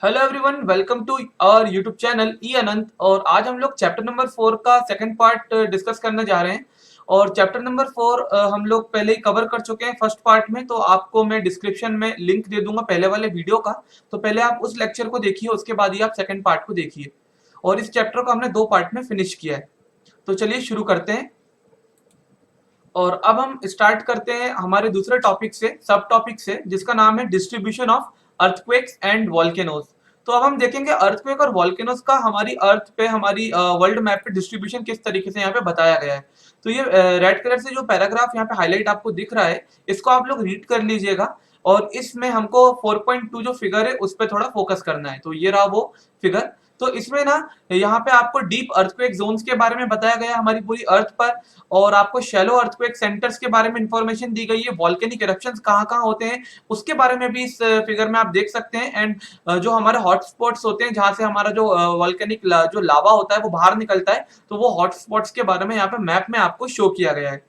Hello everyone, welcome to our YouTube channel E Anant. और आज हम लोग चैप्टर नंबर 4 का सेकंड पार्ट डिस्कस करने जा रहे हैं। और चैप्टर नंबर 4 हम लोग पहले ही कवर कर चुके हैं फर्स्ट पार्ट में, तो आपको मैं डिस्क्रिप्शन में लिंक दे दूंगा पहले वाले वीडियो का। तो पहले आप उस लेक्चर को देखिए, उसके बाद ही आप सेकंड पार्ट को देखिए। और इस चैप्टर को हमने 2 पार्ट में फिनिश किया है। तो चलिए शुरू करते हैं। और अब हम स्टार्ट करते हैं हमारे दूसरे टॉपिक से, सब टॉपिक से, जिसका नाम है distribution of earthquakes and volcanoes. तो अब हम देखेंगे अर्थक्वेक और वॉल्केनोज का हमारी अर्थ पे, हमारी वर्ल्ड मैप पे डिस्ट्रीब्यूशन किस तरीके से यहाँ पे बताया गया है। तो ये रेड कलर से जो पैराग्राफ यहाँ पे हाईलाइट आपको दिख रहा है, इसको आप लोग रीड कर लीजिएगा। और इसमें हमको 4.2 जो फिगर है उस पर थोड़ा फोकस करना है। तो ये रहा वो फिगर। तो इसमें ना यहाँ पे आपको डीप अर्थक्वेक जोन्स के बारे में बताया गया हमारी पूरी अर्थ पर। और आपको शैलो अर्थक्वेक सेंटर्स के बारे में इंफॉर्मेशन दी गई है। वॉल्केनिक इरप्शंस कहाँ कहाँ होते हैं उसके बारे में भी इस फिगर में आप देख सकते हैं। एंड जो हमारे हॉटस्पॉट्स होते हैं, जहाँ से हमारा जो वॉल्केनिक जो लावा होता है वो बाहर निकलता है, तो वो हॉटस्पॉट्स के बारे में यहाँ पे मैप में आपको शो किया गया है।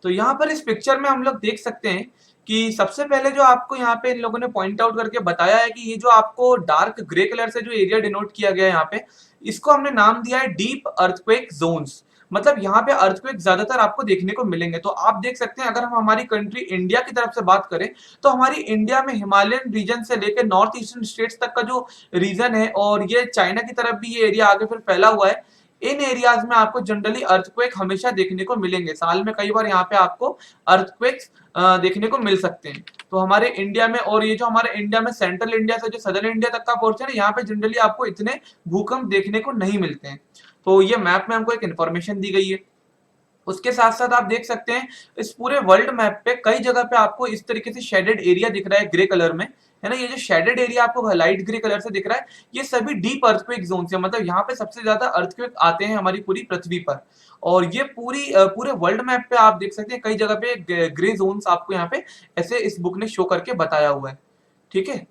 तो यहाँ पर इस पिक्चर में हम लोग देख सकते हैं कि सबसे पहले जो आपको यहाँ पे इन लोगों ने पॉइंट आउट करके बताया है कि ये जो आपको डार्क ग्रे कलर से जो एरिया डिनोट किया गया है यहाँ पे, इसको हमने नाम दिया है डीप अर्थक्वेक जोन्स। मतलब यहाँ पे अर्थक्वेक ज्यादातर आपको देखने को मिलेंगे। तो आप देख सकते हैं, अगर हम हमारी कंट्री इंडिया की तरफ से बात करें, तो हमारी इंडिया में हिमालयन रीजन से लेकर नॉर्थ ईस्टर्न स्टेट्स तक का जो रीजन है, और ये चाइना की तरफ भी ये एरिया आगे फिर फैला हुआ है, इन एरियाज में आपको जनरली अर्थक्वेक हमेशा देखने को मिलेंगे। साल में कई बार यहाँ पे आपको अर्थक्वेक्स देखने को मिल सकते हैं। तो हमारे इंडिया में, और ये जो हमारे इंडिया में सेंट्रल इंडिया से जो सदर्न इंडिया तक का पोर्शन है, यहाँ पे जनरली आपको इतने भूकंप देखने को नहीं मिलते हैं। तो ये मैप में हमको एक इन्फॉर्मेशन दी गई है। उसके साथ साथ आप देख सकते हैं इस पूरे वर्ल्ड मैप पे कई जगह पे आपको इस तरीके से शेडेड एरिया दिख रहा है ग्रे कलर में, है ना। ये जो शेडेड एरिया आपको लाइट ग्रे कलर से दिख रहा है, ये सभी डीप अर्थक्वेक जोन है। मतलब यहाँ पे सबसे ज्यादा अर्थक्वेक आते हैं हमारी पूरी पृथ्वी पर। और ये पूरे वर्ल्ड मैप पे आप देख सकते हैं कई जगह पे ग्रे जोन्स आपको यहाँ पे ऐसे इस बुक ने शो करके बताया हुआ है। ठीक है।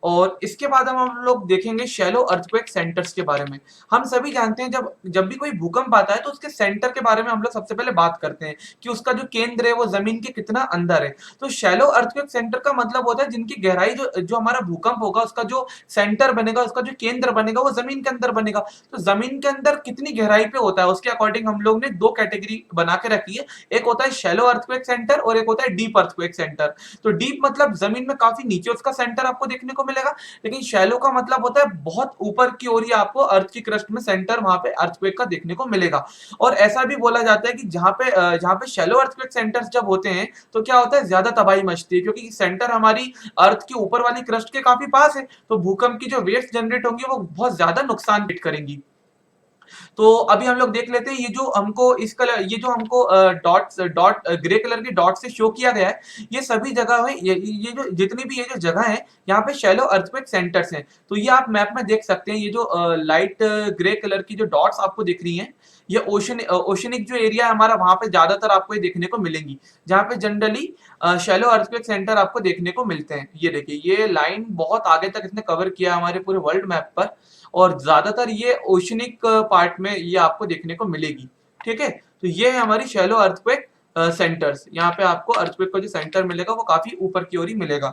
और इसके बाद हम लोग देखेंगे शैलो अर्थक्वेक सेंटर्स के बारे में। हम सभी जानते हैं जब जब भी कोई भूकंप आता है तो उसके सेंटर के बारे में हम लोग सबसे पहले बात करते हैं कि उसका जो केंद्र है वो जमीन के कितना अंदर है। तो शैलो अर्थक्वेक सेंटर का मतलब होता है जिनकी गहराई, जो जो हमारा भूकंप होगा उसका जो सेंटर बनेगा, उसका जो केंद्र बनेगा वो जमीन के अंदर बनेगा। तो जमीन के अंदर कितनी गहराई पे होता है उसके अकॉर्डिंग हम लोग ने 2 कैटेगरी बना के रखी है। एक होता है शैलो अर्थक्वेक सेंटर और एक होता है डीप अर्थक्वेक सेंटर। तो डीप मतलब जमीन में काफी नीचे उसका सेंटर आपको देखने को मिलेगा, लेकिन शैलो का मतलब होता है बहुत ऊपर की ओर ही आपको अर्थ की क्रस्ट में सेंटर वहां पे अर्थक्वेक का देखने को मिलेगा। और ऐसा भी बोला जाता है कि जहां पे शैलो अर्थक्वेक सेंटर्स जब होते हैं तो क्या होता है, ज्यादा तबाही मचती है, क्योंकि सेंटर हमारी अर्थ के ऊपर वाली क्रस्ट के काफी पास है। तो भूकंप की जो वेव्स जनरेट होंगी वो बहुत ज्यादा नुकसान करेंगी। तो अभी हम लोग देख लेते हैं ये जो हमको इस कलर, ये जो हमको डॉट ग्रे कलर के डॉट से शो किया गया है, ये सभी जगह है। ये जो जितनी भी ये जो जगह है, यहाँ पे शैलो अर्थक्वेक सेंटर्स हैं। तो ये आप मैप में देख सकते हैं, ये जो लाइट ग्रे कलर की जो डॉट्स आपको दिख रही हैं, ये ओशनिक जो एरिया है हमारा, वहां पे ज्यादातर आपको ये देखने को मिलेंगी, जहाँ पे जनरली शैलो अर्थक्वेक सेंटर आपको देखने को मिलते हैं। ये देखिए, ये लाइन बहुत आगे तक इसने कवर किया हमारे पूरे वर्ल्ड मैप पर, और ज्यादातर ये ओशनिक पार्ट में ये आपको देखने को मिलेगी। ठीक है। तो ये है हमारी शैलो अर्थक्वेक सेंटर्स। यहाँ पे आपको अर्थक्वेक का जो सेंटर मिलेगा वो काफी ऊपर की ओर ही मिलेगा।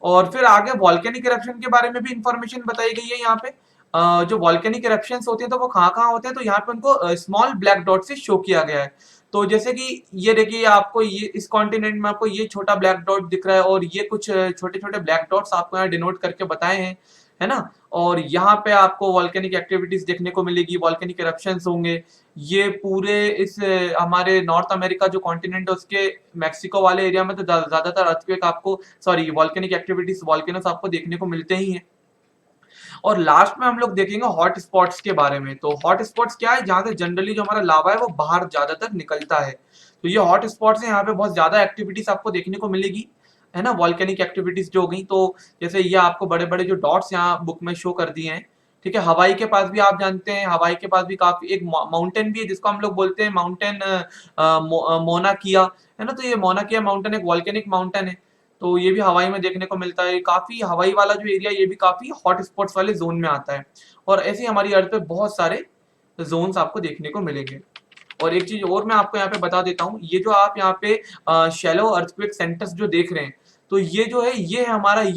और फिर आगे वॉल्केनिक इरप्शन के बारे में भी इंफॉर्मेशन बताई गई है यहाँ पे। जो वॉल्केनिक इरप्शंस होते हैं तो वो कहाँ कहाँ होते हैं, तो यहाँ पे उनको स्मॉल ब्लैक डॉट से शो किया गया है। तो जैसे कि ये देखिए, आपको ये इस कॉन्टिनेंट में आपको ये छोटा ब्लैक डॉट दिख रहा है, और ये कुछ छोटे छोटे ब्लैक डॉट्स आपको यहाँ डिनोट करके बताए हैं, है ना। और यहाँ पे आपको वॉल्केनिक एक्टिविटीज देखने को मिलेगी, वॉल्केनिक इरप्शंस होंगे। ये पूरे इस हमारे नॉर्थ अमेरिका जो कॉन्टिनेंट है उसके मैक्सिको वाले एरिया में तो ज्यादातर अर्थक्वेक आपको, सॉरी, वॉल्केनिक एक्टिविटीज, वॉल्केनोस आपको देखने को मिलते ही हैं। और लास्ट में हम लोग देखेंगे हॉट स्पॉट्स के बारे में। तो हॉट स्पॉट्स क्या है, जहाँ से जनरली जो हमारा लावा है वो बाहर ज्यादातर निकलता है। तो ये हॉट स्पॉट्स है, यहाँ पे बहुत ज्यादा एक्टिविटीज आपको देखने को मिलेगी, है ना, वॉल्केनिक एक्टिविटीज जो हो गई। तो जैसे ये आपको बड़े बड़े जो डॉट्स यहाँ बुक में शो कर दिए हैं। ठीक है। हवाई के पास भी आप जानते हैं, हवाई के पास भी काफी एक माउंटेन भी है जिसको हम लोग बोलते हैं माउंटेन मोना किया, है ना। तो ये मोना किया माउंटेन एक वॉल्केनिक माउंटेन है। तो ये भी हवाई में देखने को मिलता है। काफी हवाई वाला जो एरिया, ये भी काफी हॉट स्पॉट्स वाले जोन में आता है। और ऐसे ही हमारी अर्थ पे बहुत सारे जोन्स आपको देखने को मिलेंगे। और एक चीज और मैं आपको यहाँ पे बता देता हूँ, ये जो आप यहाँ पे शैलो अर्थक्वेक सेंटर्स जो देख रहे हैं, तो ये जो है ये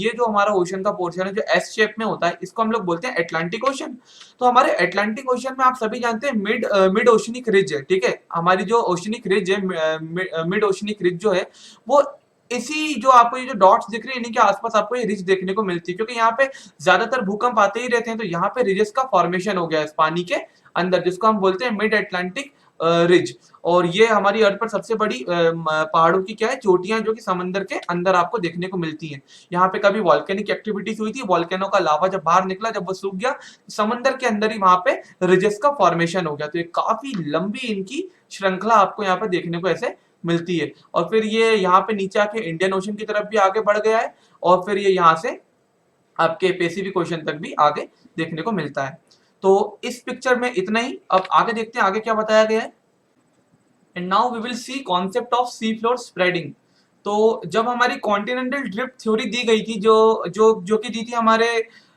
जो हमारा ओशन का पोर्शन है जो एस शेप में होता है, इसको हम लोग बोलते हैं अटलांटिक ओशन। तो हमारे अटलांटिक ओशन में आप सभी जानते हैं मिड ओशनिक रिज है, ठीक है। हमारी जो ओशनिक रिज है, मिड ओशनिक रिज जो है वो इसी जो आपको ये जो डॉट्स दिख रही है इन्हीं के आसपास आपको ये रिज देखने को मिलती है, क्योंकि यहाँ पे ज्यादातर भूकंप आते ही रहते हैं। तो यहाँ पे रिजेस का फॉर्मेशन हो गया है इस पानी के अंदर, जिसको हम बोलते हैं मिड अटलांटिक रिज। और ये हमारी अर्थ पर सबसे बड़ी पहाड़ों की क्या है, चोटियां, जो कि समंदर के अंदर आपको देखने को मिलती हैं। यहाँ पे कभी वॉल्केनिक एक्टिविटीज हुई थी, वॉल्केनो का लावा जब बाहर निकला, जब वो सूख गया, समंदर के अंदर ही वहां पे रिजेस का फॉर्मेशन हो गया। तो ये काफी लंबी इनकी श्रृंखला आपको यहाँ पे देखने को ऐसे मिलती है। और फिर ये यहाँ पे नीचे आके इंडियन ओशन की तरफ भी आगे बढ़ गया है, और फिर ये यहाँ से आपके पैसिफिक ओशन तक भी आगे देखने को मिलता है। तो इस पिक्चर में इतना ही। अब आगे देखते हैं आगे क्या बताया गया है। And now we will see concept of sea floor spreading. तो जब हमारी कॉन्टिनेंटल ड्रिफ्ट थ्योरी दी गई थी, जो कि दी थी हमारे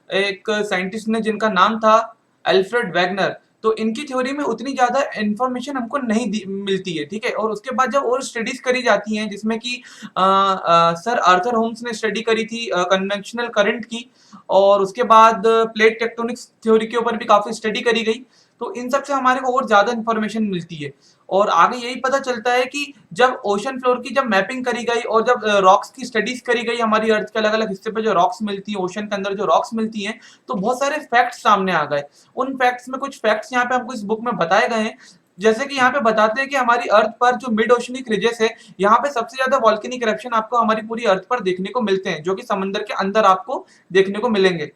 एक साइंटिस्ट ने जिनका नाम था अल्फ्रेड वैगनर, तो इनकी थ्योरी में उतनी ज्यादा इंफॉर्मेशन हमको नहीं मिलती है, ठीक है। और उसके बाद जब और स्टडीज करी जाती हैं, जिसमें कि सर आर्थर होम्स ने स्टडी करी थी कन्वेंशनल करंट की, और उसके बाद प्लेट टेक्टोनिक्स थ्योरी के ऊपर भी काफी स्टडी करी गई। तो इन सब से हमारे को और ज्यादा इंफॉर्मेशन मिलती है, और आगे यही पता चलता है कि जब ओशन फ्लोर की जब मैपिंग करी गई और जब रॉक्स की स्टडीज करी गई, हमारी अर्थ के अलग अलग हिस्से पे जो रॉक्स मिलती हैं, ओशन के अंदर जो रॉक्स मिलती हैं, तो बहुत सारे फैक्ट्स सामने आ गए। उन फैक्ट्स में कुछ फैक्ट्स यहाँ पे हमको इस बुक में बताए गए हैं। जैसे कि यहाँ पे बताते हैं कि हमारी अर्थ पर जो मिड ओशनिक रिजेस है, यहाँ पे सबसे ज्यादा वॉल्केनिक इरप्शन आपको हमारी पूरी अर्थ पर देखने को मिलते हैं, जो कि समंदर के अंदर आपको देखने को मिलेंगे।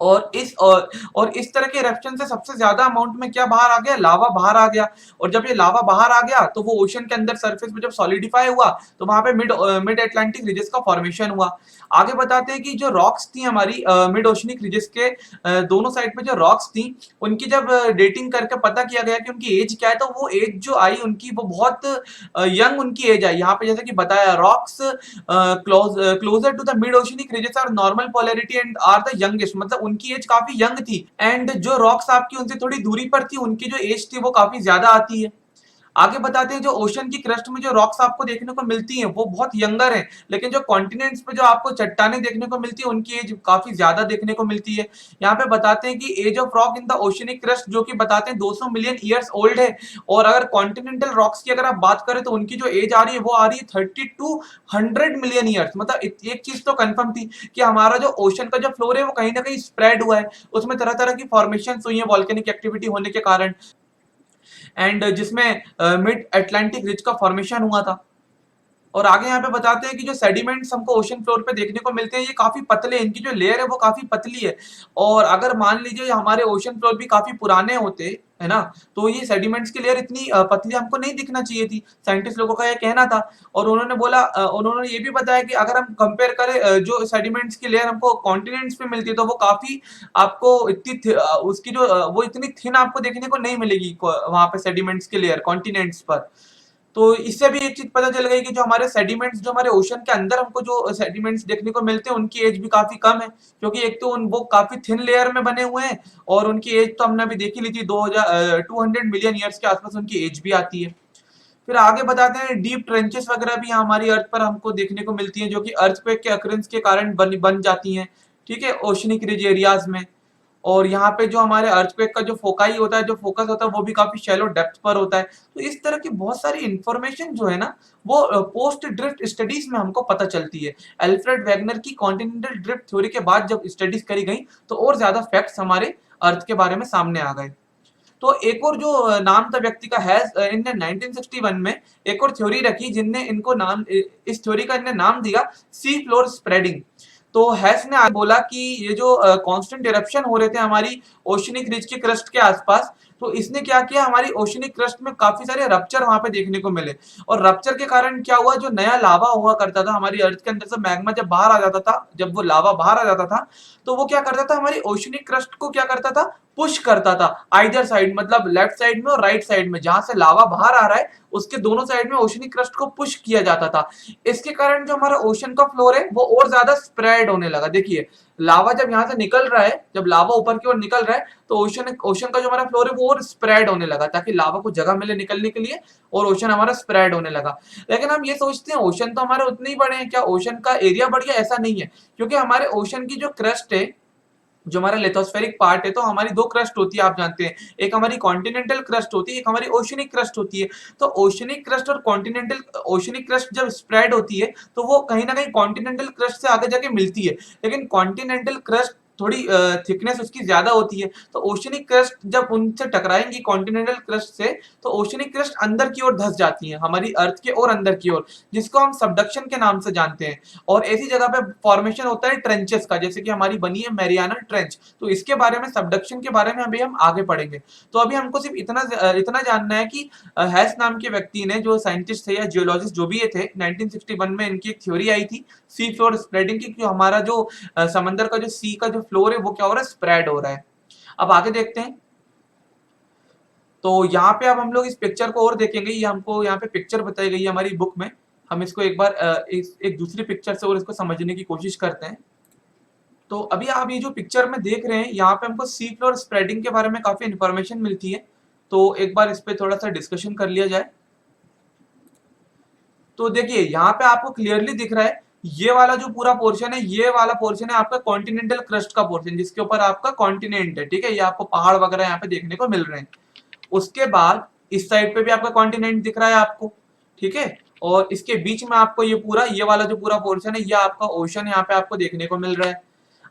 और इस तरह के इरप्शन से सबसे ज्यादा अमाउंट में क्या बाहर आ गया, लावा बाहर आ गया। और जब ये लावा बाहर आ गया तो वो ओशन के अंदर सरफेस पे जब सॉलिडिफाई हुआ, तो वहां पे मिड अटलांटिक रिजेस का फॉर्मेशन हुआ। आगे बताते हैं कि जो रॉक्स थी हमारी मिड ओशनिक रिजेस के दोनों साइड पे जो रॉक्स थी, उनकी जब डेटिंग करके पता किया गया कि उनकी एज क्या है, तो वो एज जो आई उनकी वो बहुत यंग उनकी एज आई। यहाँ पे जैसे कि बताया, rocks closer to the mid oceanic ridges are normal polarity and are the youngest, मतलब उनकी एज काफी यंग थी। एंड जो रॉक्स आपकी उनसे थोड़ी दूरी पर थी, उनकी जो एज थी वो काफी ज्यादा आती है। आगे बताते हैं जो ओशन की क्रस्ट में जो रॉक्स आपको देखने को मिलती हैं वो बहुत यंगर हैं, लेकिन जो कॉन्टिनेंट्स पे जो आपको चट्टानें देखने को मिलती है उनकी एज काफी ज्यादा देखने को मिलती है। यहाँ पे बताते हैं कि age of rock in the oceanic crust जो कि बताते हैं 200 मिलियन ईयर्स ओल्ड है। और अगर कॉन्टिनेंटल रॉक्स की अगर आप बात करें तो उनकी जो एज आ रही है वो आ रही है 3200 मिलियन ईयर्स। मतलब एक चीज तो कंफर्म थी कि हमारा जो ओशन का जो फ्लोर है वो कहीं ना कहीं स्प्रेड हुआ है, उसमें तरह तरह की फॉर्मेशन हुई है वॉल्केनिक एक्टिविटी होने के कारण, एंड जिसमें मिड अटलांटिक रिज का फॉर्मेशन हुआ था। और आगे यहाँ पे बताते हैं कि जो सेडिमेंट्स हमको ओशन फ्लोर पे देखने को मिलते हैं ये काफी पतले हैं, इनकी जो लेयर है वो काफी पतली है। और अगर मान लीजिए हमारे ओशन फ्लोर भी काफी पुराने होते है ना, तो ये सेडिमेंट्स की लेयर इतनी पतली हमको नहीं दिखना चाहिए थी, साइंटिस्ट लोगों का ये कहना था। और उन्होंने बोला उन्होंने ये भी बताया कि अगर हम कंपेयर करें जो सेडिमेंट्स की लेयर हमको कॉन्टिनेंट्स पे मिलती है, तो वो काफी आपको उसकी जो वो इतनी थिन आपको देखने को नहीं मिलेगी वहां पे सेडिमेंट्स की लेयर कॉन्टिनेंट्स पर। तो इससे भी एक चीज पता चल गई कि जो हमारे सेडिमेंट्स जो हमारे ओशन के अंदर हमको जो सेडिमेंट्स देखने को मिलते हैं उनकी एज भी काफी कम है, क्योंकि एक तो वो काफी थिन लेयर में बने हुए हैं, और उनकी एज तो हमने अभी देखी ली थी 200 मिलियन ईयर्स के आसपास उनकी एज भी आती है। फिर आगे बताते हैं डीप ट्रेंचेस वगैरह भी हमारी अर्थ पर हमको देखने को मिलती हैं, जो कि अर्थक्वेक के अकरेंस के कारण बन जाती हैं, ठीक है, ओशनिक रिज एरियाज में। और यहाँ पे जो हमारे अर्थक्वेक का जो फोकाई होता है, जो फोकस होता है, वो भी काफी शैलो डेप्थ पर होता है। तो इस तरह की बहुत सारी इंफॉर्मेशन जो है ना वो पोस्ट ड्रिफ्ट स्टडीज में हमको पता चलती है। अल्फ्रेड वैगनर की कॉन्टिनेंटल ड्रिफ्ट थ्योरी के बाद जब स्टडीज करी गई तो और ज्यादा फैक्ट्स हमारे अर्थ के बारे में सामने आ गए। तो एक और जो नाम था व्यक्ति का है, इनने 1961 में एक और थ्योरी रखी जिनने इनको नाम इस थ्योरी का इनने नाम दिया सी फ्लोर स्प्रेडिंग। तो हैस ने बोला कि ये जो कांस्टेंट इरप्शन हो रहे थे हमारी ओशनिक रिज के क्रस्ट के आसपास, तो इसने क्या किया, हमारी ओशनिक क्रस्ट में काफी सारे रप्चर वहां पे देखने को मिले। और रप्चर के कारण क्या हुआ, जो नया लावा हुआ करता था हमारी अर्थ के अंदर से, मैग्मा जब बाहर आ जाता था, जब वो लावा बाहर आ जाता था, तो वो क्या करता था, हमारी ओशनिक क्रस्ट को क्या करता था, पुश करता था आइदर साइड, मतलब लेफ्ट साइड में और राइट साइड में, जहां से लावा बाहर आ रहा है उसके दोनों साइड में ओशनिक क्रस्ट को पुश किया जाता था। इसके कारण जो हमारा ओशन का फ्लोर है वो और ज्यादा स्प्रेड होने लगा। देखिए लावा जब यहाँ से निकल रहा है, जब लावा ऊपर की ओर निकल रहा है तो ओशन का जो हमारा फ्लोर है वो और स्प्रेड होने लगा, ताकि लावा को जगह मिले निकलने के लिए, और ओशन हमारा स्प्रेड होने लगा। लेकिन हम ये सोचते हैं ओशन तो हमारे उतने ही बड़े हैं, क्या ओशन का एरिया बढ़ गया? ऐसा नहीं है, क्योंकि हमारे ओशन की जो क्रस्ट है, जो हमारा लिथोस्फेरिक पार्ट है, तो हमारी दो क्रस्ट होती है, आप जानते हैं, एक हमारी कॉन्टिनेंटल क्रस्ट होती है, एक हमारी ओशनिक क्रस्ट होती है। तो ओशनिक क्रस्ट और कॉन्टिनेंटल, ओशनिक क्रस्ट जब स्प्रेड होती है तो वो कहीं ना कहीं कॉन्टिनेंटल क्रस्ट से आगे जाके मिलती है, लेकिन कॉन्टिनेंटल क्रस्ट थोड़ी थिकनेस उसकी ज्यादा होती है, तो ओशनिक क्रस्ट जब उनसे टकराएंगी कॉन्टिनेंटल क्रस्ट से, तो ओशनिक क्रस्ट अंदर की ओर धस जाती है, हमारी अर्थ के और अंदर की ओर, जिसको हम सबडक्शन के नाम से जानते हैं। और ऐसी जगह पे फॉर्मेशन होता है ट्रेंचेस का, जैसे कि हमारी बनी है मैरियाना ट्रेंच। तो इसके बारे में, सबडक्शन के बारे में अभी हम आगे पढ़ेंगे। तो अभी हमको सिर्फ इतना जानना है कि हैस नाम के व्यक्ति ने, जो साइंटिस्ट थे या जियोलॉजिस्ट जो भी ये थे, 1961 में इनकी एक थ्योरी आई थी सी फ्लोर स्प्रेडिंग की, कि हमारा जो समंदर का जो सी का जो फ्लोर है वो क्या हो रहा है, स्प्रेड हो रहा है। अब आगे देखते हैं। तो यहाँ पे अब हम लोग इस पिक्चर को और देखेंगे, ये हमको यहाँ पे पिक्चर बताई गई है हमारी बुक में। हम इसको एक बार एक दूसरी पिक्चर से और इसको समझने की कोशिश करते हैं। तो अभी आप ये जो पिक्चर में देख रहे हैं, यहाँ पे हमको सी फ्लोर स्प्रेडिंग के बारे में काफी इंफॉर्मेशन मिलती है। तो एक बार इस पे थोड़ा सा डिस्कशन कर लिया जाए। तो देखिए यहाँ पे आपको क्लियरली दिख रहा है, ये वाला जो पूरा पोर्शन है, ये वाला पोर्शन है आपका कॉन्टिनेंटल क्रस्ट का पोर्शन, जिसके ऊपर आपका कॉन्टिनेंट है, ठीक है, ये आपको पहाड़ वगैरह यहाँ पे देखने को मिल रहे हैं। उसके बाद इस साइड पे भी आपका कॉन्टिनेंट दिख रहा है आपको, ठीक है, और इसके बीच में आपको ये पूरा, ये वाला जो पूरा पोर्शन है, ये आपका ओशन यहाँ पे आपको देखने को मिल रहा है।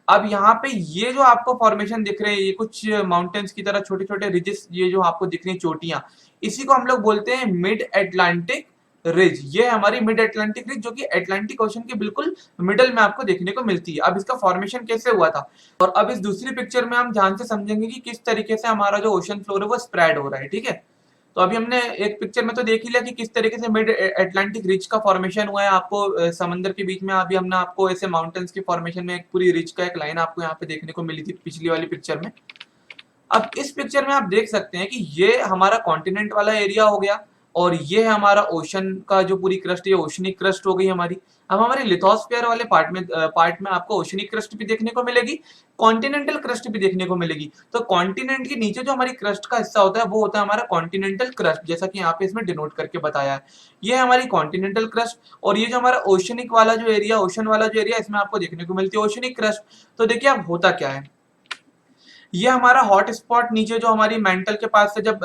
अब यहाँ पे ये जो आपको फॉर्मेशन दिख रहे हैं, ये कुछ माउंटेन्स की तरह छोटे छोटे रिजेस, ये जो आपको दिख रही चोटियां, इसी को हम लोग बोलते हैं मिड एटलांटिक रिज। ये हमारी मिड एटलांटिक रिज, जो कि अटलांटिक ओशन के बिल्कुल मिडल में आपको देखने को मिलती है। अब इसका फॉर्मेशन कैसे हुआ था, और अब इस दूसरी पिक्चर में हम ध्यान से समझेंगे कि किस तरीके से हमारा जो ओशन फ्लोर है वो स्प्रेड हो रहा है, ठीक है। तो अभी हमने एक पिक्चर में तो देख ही लिया कि किस तरीके से मिड अटलांटिक रिज का फॉर्मेशन हुआ है, आपको समंदर के बीच में। अभी हमने आपको ऐसे माउंटेन्स की फॉर्मेशन में एक पूरी रिज का एक लाइन आपको यहाँ पे देखने को मिली थी पिछली वाली पिक्चर में। अब इस पिक्चर में आप देख सकते हैं कि ये हमारा कॉन्टिनेंट वाला एरिया हो गया, और ये है हमारा ओशन का जो पूरी क्रस्ट है, ओशनिक क्रस्ट हो गई हमारी। अब हमारे लिथोस्फीयर वाले पार्ट में आपको ओशनिक क्रस्ट भी देखने को मिलेगी, कॉन्टिनेंटल क्रस्ट भी देखने को मिलेगी। तो कॉन्टिनेंट के नीचे जो हमारी क्रस्ट का हिस्सा होता है वो होता है हमारा कॉन्टिनेंटल क्रस्ट, जैसा कि यहाँ पे इसमें डिनोट करके बताया है। ये है हमारी कॉन्टिनेंटल क्रस्ट, और ये जो हमारा ओशनिक वाला जो एरिया, ओशन वाला जो एरिया, इसमें आपको देखने को मिलती है ओशनिक क्रस्ट। तो देखिए अब होता क्या है, ये हमारा हॉट स्पॉट नीचे जो हमारी मेंटल के पास से जब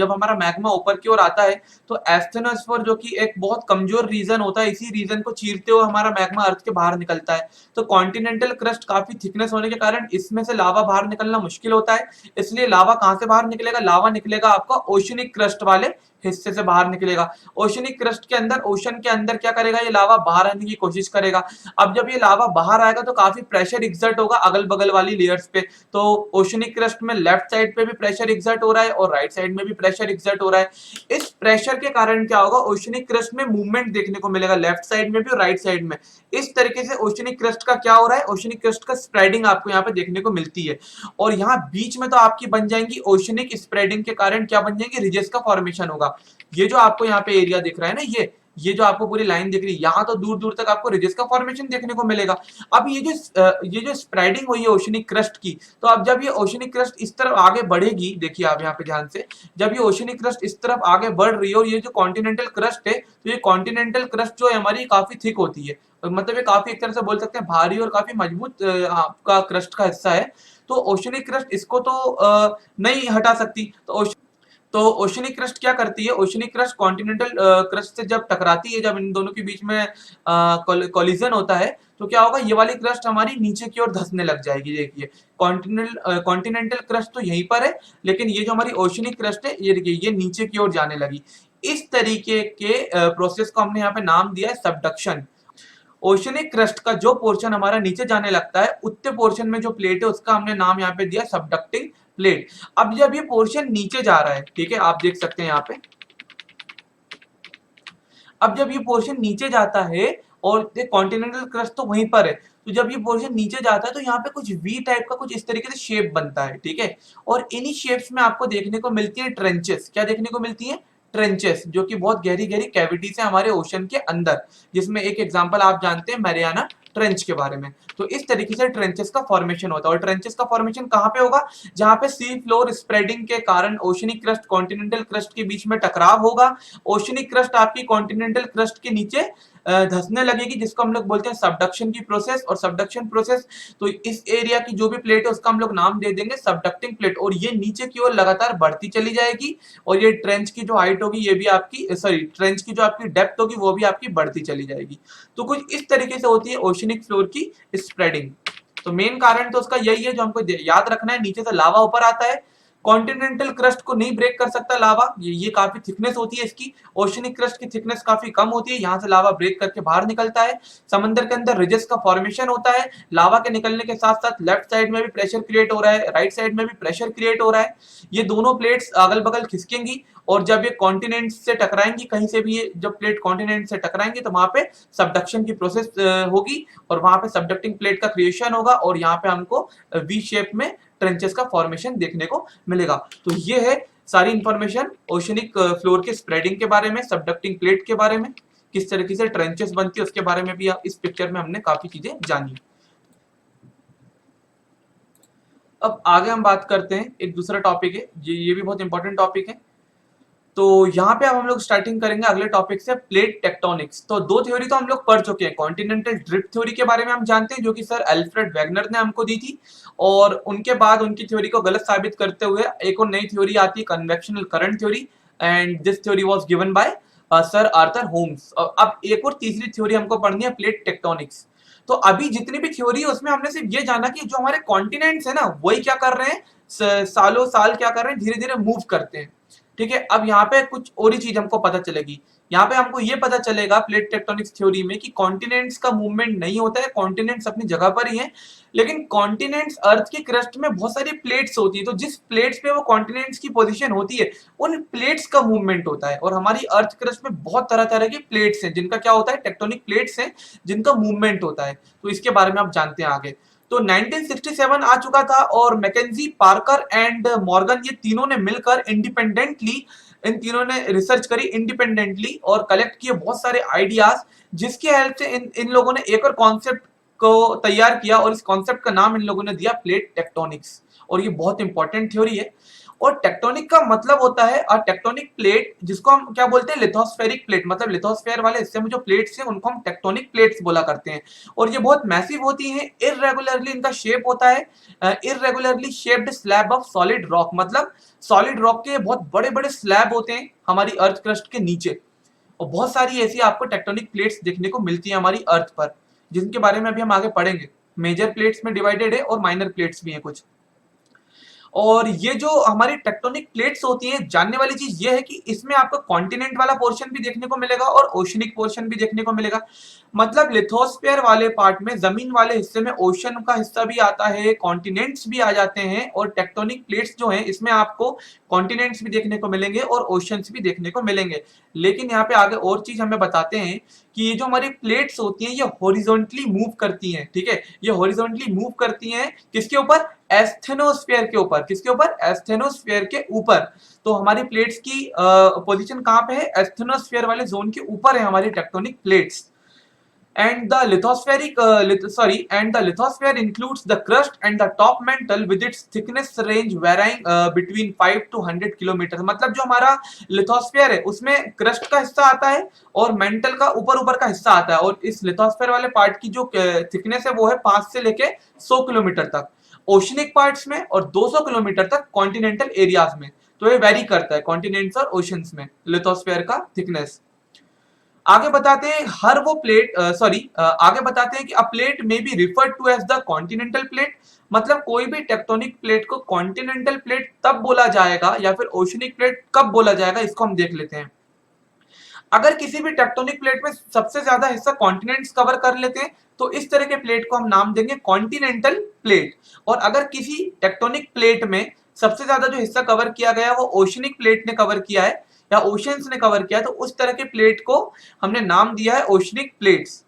हमारा मैग्मा ऊपर की ओर आता है, तो एस्थेनोस्फीयर जो कि एक बहुत कमजोर रीजन होता है, इसी रीजन को चीरते हुए हमारा मैग्मा अर्थ के बाहर निकलता है। तो कॉन्टिनेंटल क्रस्ट काफी थिकनेस होने के कारण इसमें से लावा बाहर निकलना मुश्किल होता है। इसलिए लावा कहां से बाहर निकलेगा, लावा निकलेगा आपका ओशनिक क्रस्ट वाले हिस्से से बाहर निकलेगा। ओशनिक क्रस्ट के अंदर, ओशन के अंदर क्या करेगा, ये लावा बाहर आने की कोशिश करेगा। अब जब ये लावा बाहर आएगा तो काफी प्रेशर एक्सर्ट होगा अगल बगल वाली लेयर्स पे। तो ओशनिक क्रस्ट में लेफ्ट साइड पे भी प्रेशर एक्सर्ट हो रहा है और राइट साइड में भी प्रेशर एक्सर्ट हो रहा है। इस प्रेशर के कारण क्या होगा, ओशनिक क्रस्ट में मूवमेंट देखने को मिलेगा, लेफ्ट साइड में भी और राइट साइड में। इस तरीके से ओशनिक क्रस्ट का क्या हो रहा है, ओशनिक क्रस्ट का स्प्रेडिंग आपको यहाँ पे देखने को मिलती है। और यहाँ बीच में तो आपकी बन जाएंगी, ओशनिक स्प्रेडिंग के कारण क्या बन जाएंगे, रिजेस का फॉर्मेशन होगा। ये जो आपको यहाँ पे एरिया दिख रहा है ना, ये जो आपको पूरी लाइन दिख रही है, यहाँ तो दूर दूर तक आपको रिजेस का फॉर्मेशन देखने को मिलेगा। अब ये जो स्प्रेडिंग हुई है ओशनिक क्रस्ट की, तो अब जब ये ओशनिक क्रस्ट इस तरफ आगे बढ़ेगी, देखिए आप यहाँ पे ध्यान से, जब ये ओशनिक क्रस्ट इस तरफ आगे बढ़ रही है, और ये जो कॉन्टिनेंटल क्रस्ट है, तो ये कॉन्टिनेंटल क्रस्ट जो है हमारी काफी थिक होती है, मतलब ये काफी एक तरह से बोल सकते हैं भारी और काफी मजबूत आपका क्रस्ट का हिस्सा है। तो ओशनिक क्रस्ट इसको तो नहीं हटा सकती। तो ओशनिक क्रस्ट क्या करती है, ओशनिक क्रस्ट कॉन्टिनेंटल क्रस्ट से जब टकराती है, जब इन दोनों के बीच में कोलिजन होता है, तो क्या होगा, ये वाली क्रस्ट हमारी नीचे की ओर धंसने लग जाएगी। देखिए कॉन्टिनेंटल क्रस्ट तो यहीं पर है, लेकिन ये जो हमारी ओशनिक क्रस्ट है, ये देखिए ये नीचे की ओर जाने लगी। इस तरीके के प्रोसेस को हमने यहाँ पे नाम दिया है सबडक्शन। ओशनिक क्रस्ट का जो पोर्शन हमारा नीचे जाने लगता है, उत्तर पोर्शन में जो प्लेट है उसका हमने नाम यहाँ पे दिया सबडक्टिंग प्लेट। अब जब ये पोर्शन नीचे जा रहा है, ठीक है, आप देख सकते हैं यहाँ पे, अब जब ये पोर्शन नीचे जाता है और कॉन्टिनेंटल क्रस्ट तो वहीं पर है, तो जब ये पोर्शन नीचे जाता है तो यहाँ पे कुछ वी टाइप का कुछ इस तरीके से शेप बनता है, ठीक है। और इन्हीं शेप्स में आपको देखने को मिलती है ट्रेंचेस। क्या देखने को मिलती है, ट्रेंचेस, जो कि बहुत गहरी गहरी कैविटीज है हमारे ओशन के अंदर, जिसमें एक एग्जांपल आप जानते हैं मैरियाना ट्रेंच के बारे में। तो इस तरीके से ट्रेंचेस का फॉर्मेशन होता है। और ट्रेंचेस का फॉर्मेशन कहाँ पे होगा? जहां पे सी फ्लोर स्प्रेडिंग के कारण ओशनिक क्रस्ट कॉन्टिनेंटल क्रस्ट के बीच में टकराव होगा। ओशनिक क्रस्ट आपकी कॉन्टिनेंटल क्रस्ट के नीचे धंसने लगेगी, जिसको हम लोग बोलते हैं सबडक्शन की प्रोसेस। और सबडक्शन प्रोसेस, तो इस एरिया की जो भी प्लेट है उसका हम लोग नाम दे देंगे सबडक्टिंग प्लेट। और ये नीचे की ओर लगातार बढ़ती चली जाएगी और ये ट्रेंच की जो हाइट होगी ये भी आपकी ट्रेंच की जो आपकी डेप्थ होगी वो भी आपकी बढ़ती चली जाएगी। तो कुछ इस तरीके से होती है ओशनिक फ्लोर की स्प्रेडिंग। तो मेन कारण तो उसका यही है जो हमको याद रखना है। नीचे से लावा ऊपर आता है, कॉन्टिनेंटल क्रस्ट को नहीं ब्रेक कर सकता लावा, ये काफी थिकनेस होती है इसकी। ओशनिक क्रस्ट की थिकनेस काफी कम होती है, यहाँ से लावा ब्रेक करके बाहर निकलता है। समंदर के अंदर रिजेस का फॉर्मेशन होता है। लावा के निकलने के साथ साथ लेफ्ट साइड में भी प्रेशर क्रिएट हो रहा है, राइट साइड में भी प्रेशर क्रिएट हो रहा है। ये दोनों प्लेट्स अगल बगल खिसकेंगी और जब ये कॉन्टिनेंट से टकराएंगी, कहीं से भी ये जब प्लेट कॉन्टिनेंट से टकराएंगी तो वहां पे सबडक्शन की प्रोसेस होगी और वहां पे सबडक्टिंग प्लेट का क्रिएशन होगा और यहाँ पे हमको वी शेप में ट्रेंचेस का फॉर्मेशन देखने को मिलेगा। तो ये है सारी इंफॉर्मेशन ओशनिक फ्लोर के स्प्रेडिंग के बारे में, सबडक्टिंग प्लेट के बारे में, किस तरीके से ट्रेंचेस बनती है उसके बारे में भी इस पिक्चर में हमने काफी चीजें जानी। अब आगे हम बात करते हैं, एक दूसरा टॉपिक है, ये भी बहुत इंपॉर्टेंट टॉपिक है। तो यहाँ पे अब हम लोग स्टार्टिंग करेंगे अगले टॉपिक से, प्लेट टेक्टोनिक्स। तो दो थ्योरी तो हम लोग पढ़ चुके हैं। कॉन्टिनेंटल ड्रिफ्ट थ्योरी के बारे में हम जानते हैं जो कि सर अल्फ्रेड वैगनर ने हमको दी थी, और उनके बाद उनकी थ्योरी को गलत साबित करते हुए एक और नई थ्योरी आती है, convectional current theory, and this theory was given by sir Arthur Holmes. अब एक और तीसरी थ्योरी हमको पढ़नी है, प्लेट टेक्टोनिक्स। तो अभी जितनी भी थ्योरी है उसमें हमने सिर्फ ये जाना कि जो हमारे कॉन्टिनेंट्स है ना वही क्या कर रहे हैं, सालों साल क्या कर रहे हैं, धीरे धीरे मूव करते हैं। ठीक है, अब यहाँ पे कुछ और ही चीज हमको पता चलेगी। यहाँ पे हमको ये पता चलेगा प्लेट टेक्टोनिक्स थ्योरी में कि कॉन्टिनेंट्स का मूवमेंट नहीं होता है, कॉन्टिनेंट्स अपनी जगह पर ही हैं, लेकिन कॉन्टिनेंट्स अर्थ की क्रस्ट में बहुत सारी प्लेट्स होती है। तो जिस प्लेट्स पे वो कॉन्टिनेंट्स की पोजीशन होती है उन प्लेट्स का मूवमेंट होता है। और हमारी अर्थ क्रस्ट में बहुत तरह तरह की प्लेट्स हैं जिनका क्या होता है, टेक्टोनिक प्लेट्स हैं जिनका मूवमेंट होता है। तो इसके बारे में आप जानते हैं आगे। तो 1967 आ चुका था और मैकेंजी, पार्कर एंड मॉर्गन, ये तीनों ने मिलकर इंडिपेंडेंटली, इन तीनों ने रिसर्च करी इंडिपेंडेंटली और कलेक्ट किए बहुत सारे आइडियाज, जिसकी हेल्प से इन लोगों ने एक और कॉन्सेप्ट को तैयार किया और इस कॉन्सेप्ट का नाम इन लोगों ने दिया प्लेट टेक्टोनिक्स। और ये बहुत इंपॉर्टेंट थ्योरी है। और टेक्टोनिक का मतलब होता है, और टेक्टोनिक प्लेट जिसको हम क्या बोलते हैं, लिथोस्फेरिक प्लेट, मतलब लिथोस्फेयर वाले हिस्से में जो प्लेट्स हैं उनको हम टेक्टोनिक प्लेट्स बोला करते हैं। और ये बहुत मैसिव होती हैं, इररेगुलरली इनका शेप होता है, irregularly shaped slab of solid rock, मतलब सॉलिड रॉक के बहुत बड़े बड़े स्लैब होते हैं हमारी अर्थ क्रस्ट के नीचे। और बहुत सारी ऐसी आपको टेक्टोनिक प्लेट्स देखने को मिलती है हमारी अर्थ पर, जिनके बारे में अभी हम आगे पढ़ेंगे। मेजर प्लेट्स में डिवाइडेड है और माइनर प्लेट्स भी हैं कुछ। और ये जो हमारी टेक्टोनिक प्लेट्स होती हैं, जानने वाली चीज ये है कि इसमें आपको कॉन्टिनेंट वाला पोर्शन भी देखने को मिलेगा और ओशनिक पोर्शन भी देखने को मिलेगा। मतलब लिथोस्फीयर वाले पार्ट में, जमीन वाले हिस्से में ओशन का हिस्सा भी आता है, कॉन्टिनेंट्स भी आ जाते हैं, और टेक्टोनिक प्लेट्स जो हैं इसमें आपको कॉन्टिनेंट्स भी देखने को मिलेंगे और ओशंस भी देखने को मिलेंगे। लेकिन यहाँ पे आगे और चीज हमें बताते हैं कि ये जो हमारी प्लेट्स होती हैं ये हॉरिजॉन्टली मूव करती हैं। ठीक है, ये हॉरिजॉन्टली मूव करती हैं किसके ऊपर, एस्थेनोस्फीयर के ऊपर। किसके ऊपर, एस्थेनोस्फीयर के ऊपर। तो हमारी प्लेट्स की पोजीशन कहाँ पे है, एस्थेनोस्फीयर वाले जोन के ऊपर है हमारी tectonic plates. And the lithospheric and the lithosphere includes the crust and the top mantle with its thickness range varying between 5 to 100 kilometre. मतलब जो हमारा लिथोस्फीयर है उसमें क्रस्ट का हिस्सा आता है और मेंटल का ऊपर का हिस्सा आता है, और इस लिथोस्फीयर वाले पार्ट की जो थिकनेस है वो है 5 से लेके 100 किलोमीटर तक ओशनिक पार्ट्स में, और 200 किलोमीटर तक कॉन्टिनेंटल एरियाज में। तो ये वेरी करता है कॉन्टिनेंट्स और ओशंस में लिथोस्फीयर का थिकनेस। आगे बताते हैं हर वो प्लेट आगे बताते हैं कि a plate may be referred to as the continental plate. मतलब कोई भी टेक्टोनिक प्लेट को कॉन्टिनेंटल प्लेट तब बोला जाएगा या फिर ओशनिक प्लेट कब बोला जाएगा, इसको हम देख लेते हैं। अगर किसी भी टेक्टोनिक प्लेट में सबसे ज्यादा हिस्सा कॉन्टिनेंट्स कवर कर लेते हैं तो इस तरह के प्लेट को हम नाम देंगे कॉन्टिनेंटल प्लेट। और अगर किसी टेक्टोनिक प्लेट में सबसे ज्यादा जो हिस्सा कवर किया गया वो ओशनिक प्लेट ने कवर किया है या ओशंस ने कवर किया, तो उस तरह के प्लेट को हमने नाम दिया है ओशनिक प्लेट्स।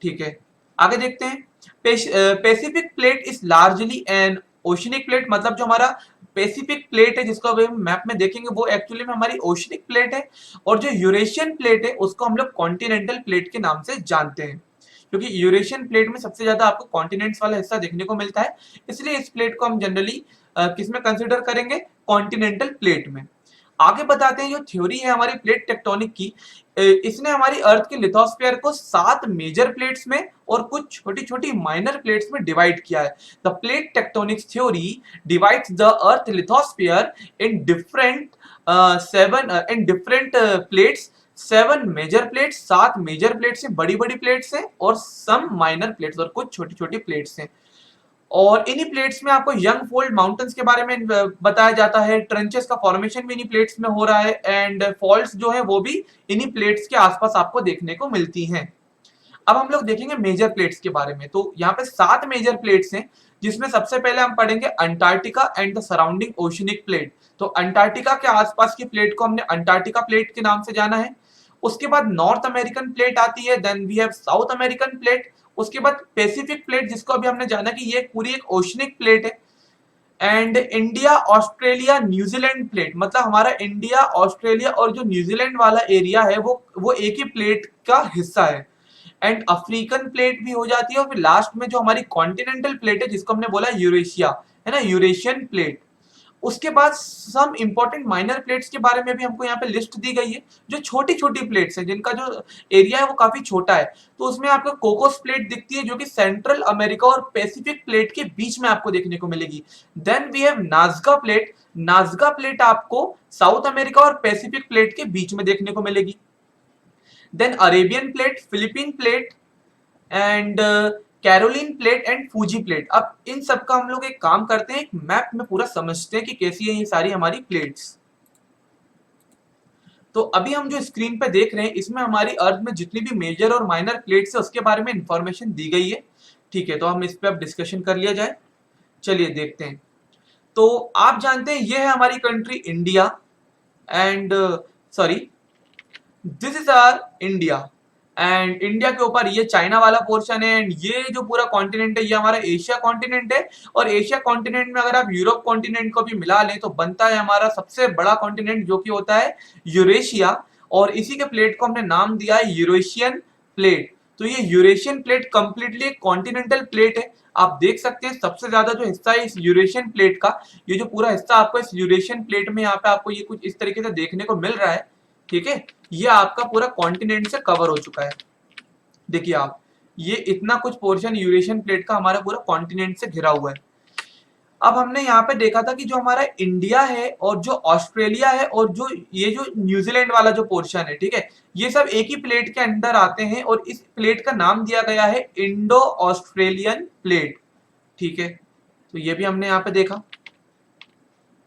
ठीक है, आगे देखते हैं। Pacific plate is largely an oceanic plate. मतलब जो हमारा पैसिफिक प्लेट है जिसको अभी हम मैप में देखेंगे वो एक्चुअली में हमारी ओशनिक प्लेट है, और जो यूरेशियन प्लेट है उसको हम लोग कॉन्टिनेंटल प्लेट के नाम से जानते हैं। क्योंकि यूरेशियन प्लेट में सबसे ज्यादा आपको कॉन्टिनेंट्स वाला हिस्सा देखने को मिलता है, इसलिए इस प्लेट को हम जनरली किसमें कंसिडर करेंगे, कॉन्टिनेंटल प्लेट में। आगे बताते हैं जो थ्योरी है हमारी प्लेट टेक्टोनिक की, इसने हमारी अर्थ के लिथोस्फीयर को 7 मेजर प्लेट्स में और कुछ छोटी छोटी माइनर प्लेट्स में डिवाइड किया है। The plate tectonics theory divides the earth lithosphere in different different plates, 7 major plates, 7 major plates हैं, बड़ी बड़ी प्लेट्स हैं, और सम माइनर प्लेट्स और कुछ छोटी छोटी प्लेट्स हैं। और इन्हीं प्लेट्स में आपको यंग फोल्ड माउंटेन्स के बारे में बताया जाता है, ट्रेंचेस का फॉर्मेशन भी इन्हीं प्लेट्स में हो रहा है, एंड फॉल्ट्स जो है वो भी इन्हीं प्लेट्स के आसपास आपको देखने को मिलती हैं। अब हम लोग देखेंगे मेजर प्लेट्स के बारे में। तो यहाँ पे 7 मेजर प्लेट्स हैं, जिसमें सबसे पहले हम पढ़ेंगे Antarctica and the surrounding oceanic plate. तो अंटार्कटिका के आसपास की प्लेट को हमने अंटार्कटिका प्लेट के नाम से जाना है। उसके बाद नॉर्थ अमेरिकन प्लेट आती है, then we have South American plate. उसके बाद पैसिफिक प्लेट, जिसको अभी हमने जाना कि ये पूरी एक ओशनिक प्लेट है। And India Australia New Zealand plate, मतलब हमारा इंडिया ऑस्ट्रेलिया और जो न्यूजीलैंड वाला एरिया है वो एक ही प्लेट का हिस्सा है। एंड अफ्रीकन प्लेट भी हो जाती है, और फिर लास्ट में जो हमारी कॉन्टिनेंटल प्लेट है जिसको हमने बोला यूरेशिया, है ना, यूरेशियन प्लेट। उसके बाद सम इंपॉर्टेंट माइनर प्लेट्स के बारे में भी हमको यहाँ पे लिस्ट दी गई है, जो छोटी छोटी प्लेट्स हैं जिनका जो एरिया है वो काफी छोटा है। तो उसमें आपको कोकोस प्लेट दिखती है, जो कि सेंट्रल अमेरिका और पैसिफिक प्लेट के बीच में आपको देखने को मिलेगी। Then we have Nazca plate. Nazca plate आपको साउथ अमेरिका और पैसिफिक प्लेट के बीच में देखने को मिलेगी। Then Arabian plate, Philippine plate, and Caroline plate and Fiji plate. अब इन सब का हम लोग एक काम करते हैं, एक मैप में पूरा समझते हैं कि कैसी है ये सारी हमारी प्लेट्स। तो अभी हम जो स्क्रीन पे देख रहे हैं, इसमें हमारी अर्थ में जितनी भी मेजर और माइनर प्लेट्स है उसके बारे में इंफॉर्मेशन दी गई है। ठीक है, तो हम इस पे अब डिस्कशन कर लिया जाए। चलिए देखते हैं। तो आप जानते हैं ये है हमारी country India, and sorry, this is R India. And India के ऊपर ये चाइना वाला पोर्शन है, एंड ये जो पूरा कॉन्टिनेंट है ये हमारा एशिया कॉन्टिनेंट है। और एशिया कॉन्टिनेंट में अगर आप यूरोप कॉन्टिनेंट को भी मिला लें तो बनता है हमारा सबसे बड़ा कॉन्टिनेंट, जो कि होता है यूरेशिया। और इसी के प्लेट को हमने नाम दिया है यूरेशियन प्लेट। तो ये Eurasian plate completely continental plate है। आप देख सकते हैं सबसे ज्यादा जो हिस्सा है इस यूरेशियन प्लेट का, ये जो पूरा हिस्सा आपको इस यूरेशियन प्लेट में यहाँ पे आपको ये कुछ इस तरीके से देखने को मिल रहा है। ठीक है, ये आपका पूरा कॉन्टिनेंट से कवर हो चुका है। देखिए आप, ये इतना कुछ पोर्शन यूरेशियन प्लेट का हमारा पूरा कॉन्टिनेंट से घिरा हुआ है। अब हमने यहाँ पे देखा था कि जो हमारा इंडिया है और जो ऑस्ट्रेलिया है और जो ये जो न्यूजीलैंड वाला जो पोर्शन है, ठीक है, ये सब एक ही प्लेट के अंदर आते हैं, और इस प्लेट का नाम दिया गया है इंडो ऑस्ट्रेलियन प्लेट। ठीक है, तो ये भी हमने यहाँ पे देखा।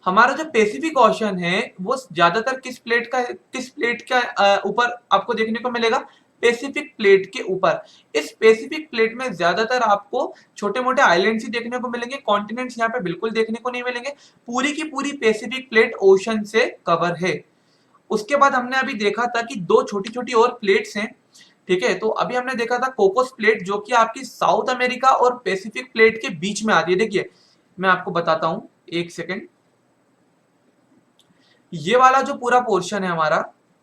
हमारा जो पैसिफिक ओशन है वो ज्यादातर किस प्लेट का ऊपर आपको देखने को मिलेगा, पैसिफिक प्लेट के ऊपर। इस पैसिफिक प्लेट में ज्यादातर आपको छोटे मोटे आइलैंड्स ही देखने को मिलेंगे, कॉन्टिनेंट्स यहाँ पे बिल्कुल देखने को नहीं मिलेंगे। पूरी की पूरी पैसिफिक प्लेट ओशन से कवर है। उसके बाद हमने अभी देखा था कि दो छोटी छोटी और प्लेट्स हैं। ठीक है, तो अभी हमने देखा था कोकोस प्लेट, जो कि आपकी साउथ अमेरिका और पैसिफिक प्लेट के बीच में आती है। देखिए मैं आपको बताता हूं, एक सेकेंड। ये वाला जो पूरा पोर्शन है हमारा,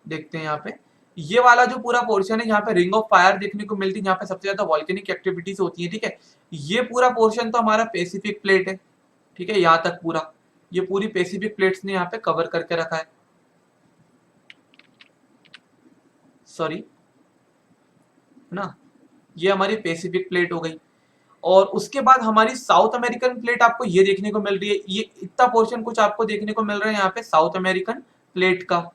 देखते हैं यहाँ पे, ये वाला जो पूरा पोर्शन है यहाँ पे रिंग ऑफ फायर देखने को मिलती है, यहाँ पे सबसे ज्यादा वॉल्केनिक एक्टिविटीज होती है। ठीक है, ये पूरा पोर्शन तो हमारा पैसिफिक प्लेट है। ठीक है, यहाँ तक पूरा, ये पूरी पैसिफिक प्लेट्स ने यहाँ पे कवर करके रखा है। सॉरी, है ना, ये हमारी पैसिफिक प्लेट हो गई। और उसके बाद हमारी साउथ अमेरिकन प्लेट आपको ये देखने को मिल रही है, ये इतना पोर्शन कुछ आपको देखने को मिल रहा है यहाँ पे साउथ अमेरिकन प्लेट का।